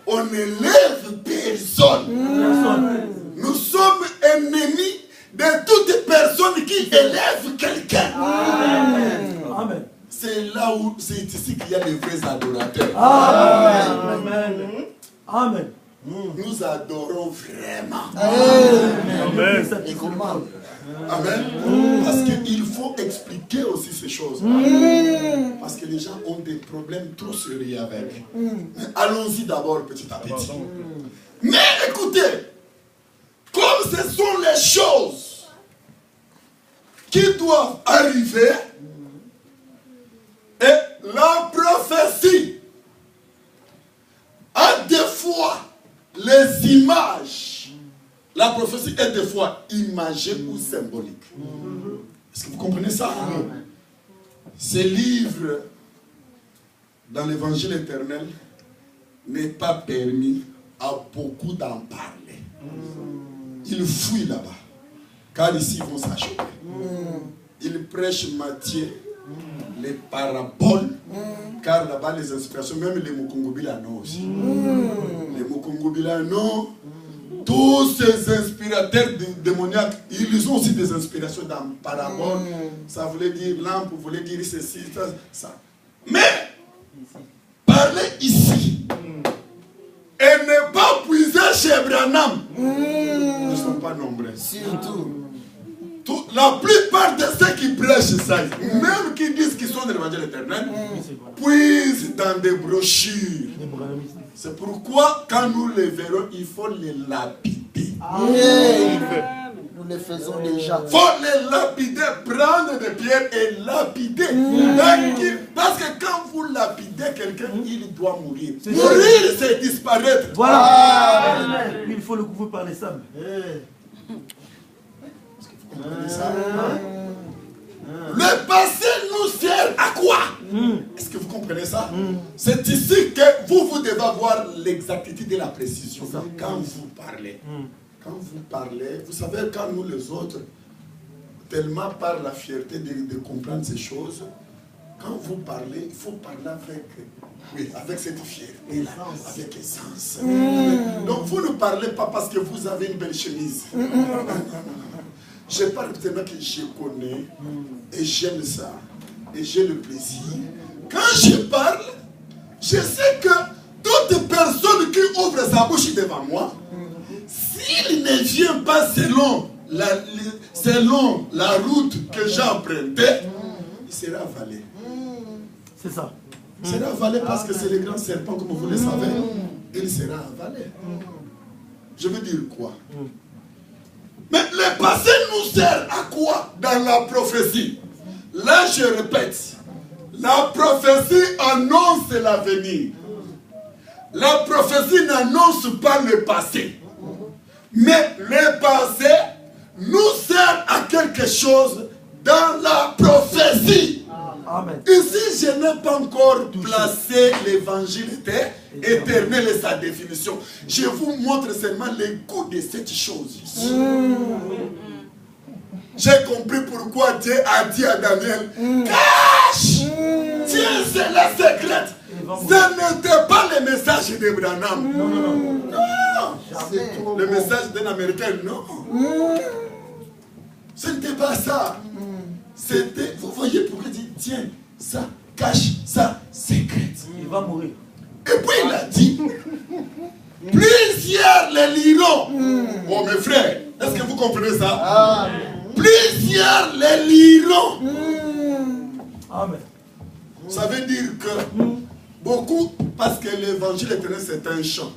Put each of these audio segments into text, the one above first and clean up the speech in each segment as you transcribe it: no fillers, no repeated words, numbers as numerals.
On n'élève personne. Nous sommes ennemis de toute personne qui élève quelqu'un. Amen. C'est là où, c'est ici qu'il y a les vrais adorateurs. Amen. Amen. Nous adorons vraiment. Amen. Amen. Parce qu'il faut expliquer aussi ces choses. Parce que les gens ont des problèmes trop sérieux avec. Allons-y d'abord petit à petit. Mais écoutez, comme ce sont les choses qui doivent arriver, et la prophétie a des fois les images. La prophétie est des fois imagée ou symbolique. Est-ce que vous comprenez ça? Ces livres dans l'évangile éternel n'est pas permis à beaucoup d'en parler. Ils fouillent là-bas. Car ici ils vont s'achever. Ils prêchent Matthieu, les paraboles, car là-bas les inspirations, même les Mukungubilano aussi. Les Mukungubilano, tous ces inspirateurs démoniaques, ils ont aussi des inspirations dans paraboles. Ça voulait dire lampe, voulait dire ceci, ça. Mais, parler ici, et ne pas puiser chez Branham, ne sont pas nombreux. Surtout. La plupart de ceux qui prêchent ça, même qui disent qu'ils sont de l'évangile éternel, puisent dans des brochures. C'est pourquoi, quand nous les verrons, il faut les lapider. Nous les faisons déjà. Il faut les lapider, prendre des pierres et lapider. Parce que quand vous lapidez quelqu'un, il doit mourir. Mourir, c'est disparaître. Voilà. Il faut le couvrir par les sables. Le passé nous sert à quoi? Est-ce que vous comprenez ça? C'est ici que vous devez avoir l'exactitude et la précision quand vous parlez. Quand vous parlez, vous savez, quand nous les autres, tellement par la fierté de comprendre ces choses, quand vous parlez, il faut parler avec cette fierté-là, avec essence. Donc vous ne parlez pas parce que vous avez une belle chemise. Je parle tellement que je connais et j'aime ça et j'ai le plaisir. Quand je parle, je sais que toute personne qui ouvre sa bouche devant moi, s'il ne vient pas selon la route que j'ai empruntée, il sera avalé. C'est ça. Il sera avalé parce que c'est le grand serpent, comme vous le savez. Il sera avalé. Je veux dire quoi? Mais le passé nous sert à quoi dans la prophétie? Là, je répète, la prophétie annonce l'avenir. La prophétie n'annonce pas le passé. Mais le passé nous sert à quelque chose dans la prophétie. Amen. Ici, je n'ai pas encore placé l'évangile éternel et sa définition. Je vous montre seulement les goûts de cette chose ici. J'ai compris pourquoi Dieu a dit à Daniel, cache! Dieu, c'est la secrète. Ce n'était pas le message de Branham. Non. Le message d'un Américain, non. Ce n'était pas ça. C'était, vous voyez pourquoi il dit, tiens, ça cache sa secrète. Il va mourir. Et puis il a dit, plusieurs les liront. Oh mes frères, est-ce que vous comprenez ça? Plusieurs les liront. Amen. Ça veut dire que beaucoup, parce que l'évangile éternel c'est un chant.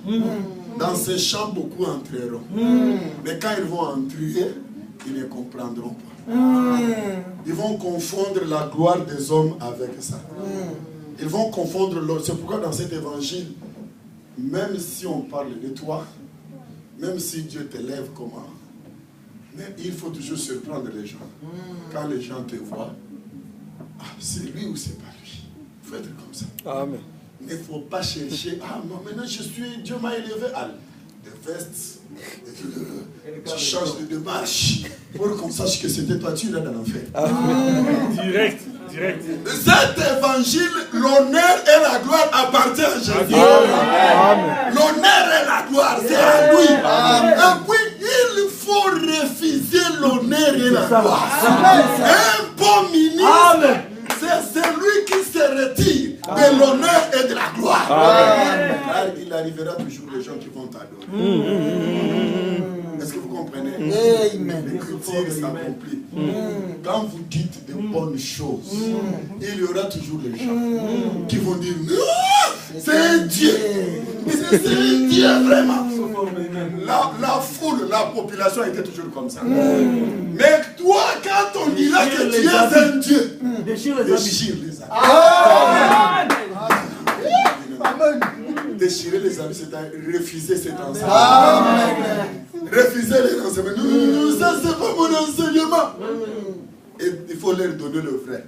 Dans ce chant, beaucoup entreront. Mais quand ils vont entrer, ils ne comprendront pas. Ils vont confondre la gloire des hommes avec ça. Ils vont confondre l'autre. C'est pourquoi dans cet évangile, même si on parle de toi, même si Dieu t'élève comment, mais il faut toujours surprendre les gens. Quand les gens te voient, c'est lui ou c'est pas lui. Il faut être comme ça. Amen. Il ne faut pas chercher, moi maintenant Dieu m'a élevé. Des vestes, tu changes de démarche pour qu'on sache que c'était toi, tu es là dans l'enfer. Direct. Cet évangile, l'honneur et la gloire appartiennent à Jésus. L'honneur et la gloire, c'est à lui. Et puis, il faut refuser l'honneur et la gloire. Un bon ministre, c'est celui qui se retire de l'honneur et de la gloire. Car il arrivera toujours les gens qui vont t'adorer. Est-ce que vous comprenez? L'écriture s'accomplit. Quand vous dites de bonnes choses, il y aura toujours les gens qui vont dire non, c'est un Dieu. C'est un Dieu vraiment. La foule, la population était toujours comme ça. Mais toi, quand on dira que tu es un Dieu, déchire les habits. Déchirer les habits, c'est refuser cet enseignement. Refuser les enseignements. Non, ça c'est pas mon enseignement. Et il faut leur donner le vrai.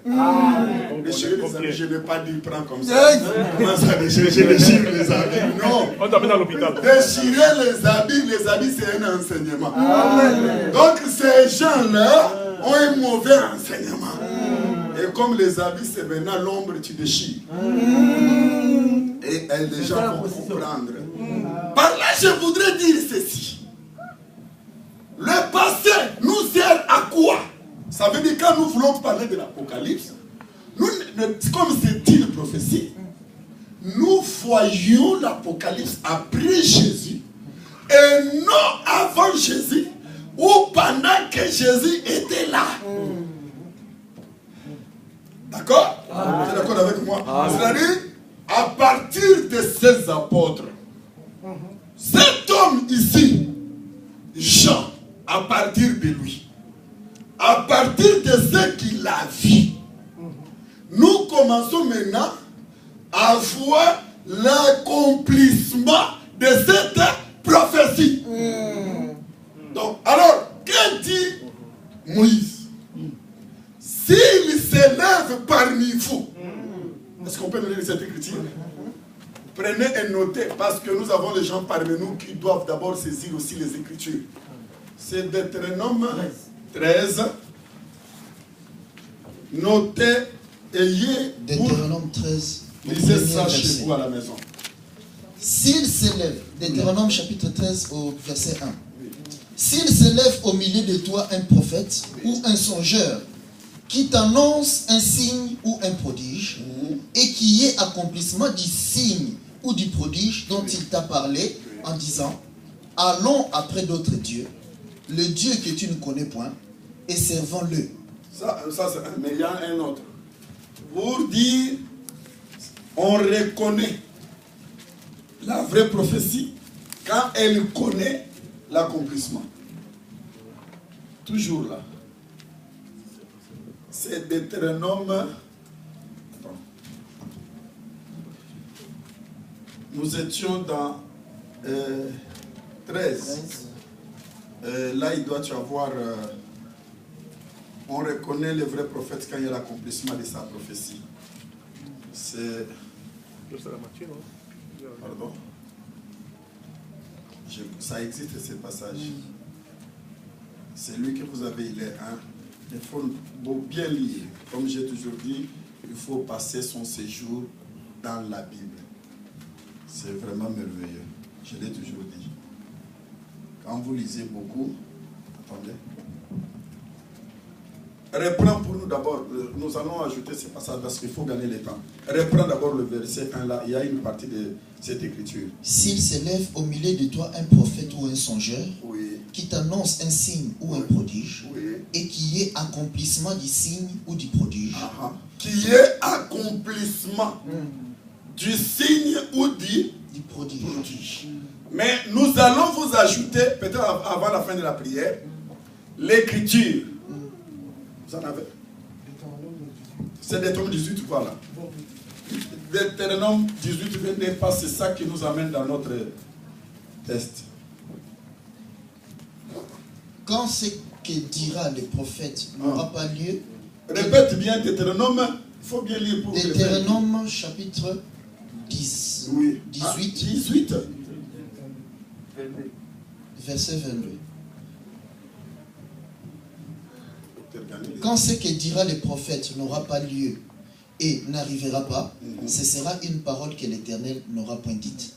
Déchirer les habits, je n'ai pas dit prends comme ça. Comment ça déchirer? Je déchire les habits. Non. On t'amène à l'hôpital. Déchirer les habits c'est un enseignement. Donc ces gens-là ont un mauvais enseignement. Et comme les habits c'est maintenant l'ombre, tu déchires. Et les gens vont comprendre. Par là, je voudrais dire ceci. Le passé nous sert à quoi? Ça veut dire quand nous voulons parler de l'Apocalypse, comme c'est une prophétie, nous voyons l'Apocalypse après Jésus et non avant Jésus ou pendant que Jésus était là. D'accord? Vous êtes d'accord avec moi? C'est-à-dire, à partir de ces apôtres, cet homme ici, Jean, à partir de lui, à partir de ce qu'il a vu, nous commençons maintenant à voir l'accomplissement de cette prophétie. Donc, alors, que dit Moïse? S'il s'élève parmi vous, est-ce qu'on peut nous lire cette écriture? Prenez et notez, parce que nous avons les gens parmi nous qui doivent d'abord saisir aussi les écritures. C'est Deutéronome 13. Notez, ayez. Deutéronome 13. Lisez ça chez vous à la maison. S'il s'élève, Deutéronome chapitre 13 au verset 1. S'il s'élève au milieu de toi un prophète ou un songeur qui t'annonce un signe ou un prodige, et qui est accomplissement du signe ou du prodige dont il t'a parlé, en disant, allons après d'autres dieux, le Dieu que tu ne connais point, et servons-le. Ça mais il y a un autre. Pour dire, on reconnaît la vraie prophétie quand elle connaît l'accomplissement. Toujours là. C'est Deutéronome. Attends. Nous étions dans 13. Là, il doit y avoir. On reconnaît le vrai prophète quand il y a l'accomplissement de sa prophétie. C'est. Pardon. Ça existe ce passage. C'est lui que vous avez, il est un. Il faut bien lire. Comme j'ai toujours dit, il faut passer son séjour dans la Bible. C'est vraiment merveilleux. Je l'ai toujours dit. Quand vous lisez beaucoup, attendez. Reprends pour nous d'abord. Nous allons ajouter ce passage parce qu'il faut gagner le temps. Reprends d'abord le verset 1 là. Il y a une partie de cette écriture. S'il s'élève au milieu de toi un prophète ou un songeur, oui, qui t'annonce un signe ou un prodige, oui, et qui est accomplissement du signe ou du prodige, qui est accomplissement du signe ou du prodige. Mais nous allons vous ajouter, peut-être avant la fin de la prière, l'écriture. Vous en avez? C'est Deutéronome 18, voilà. Deutéronome 18, 22, parce que c'est ça qui nous amène dans notre test. Quand ce que dira le prophète n'aura pas lieu. Répète bien Deutéronome, il faut bien lire pour Deutéronome chapitre 10. Oui. 18. 18. Verset 22. Quand ce que dira le prophète n'aura pas lieu et n'arrivera pas, ce sera une parole que l'Éternel n'aura point dite.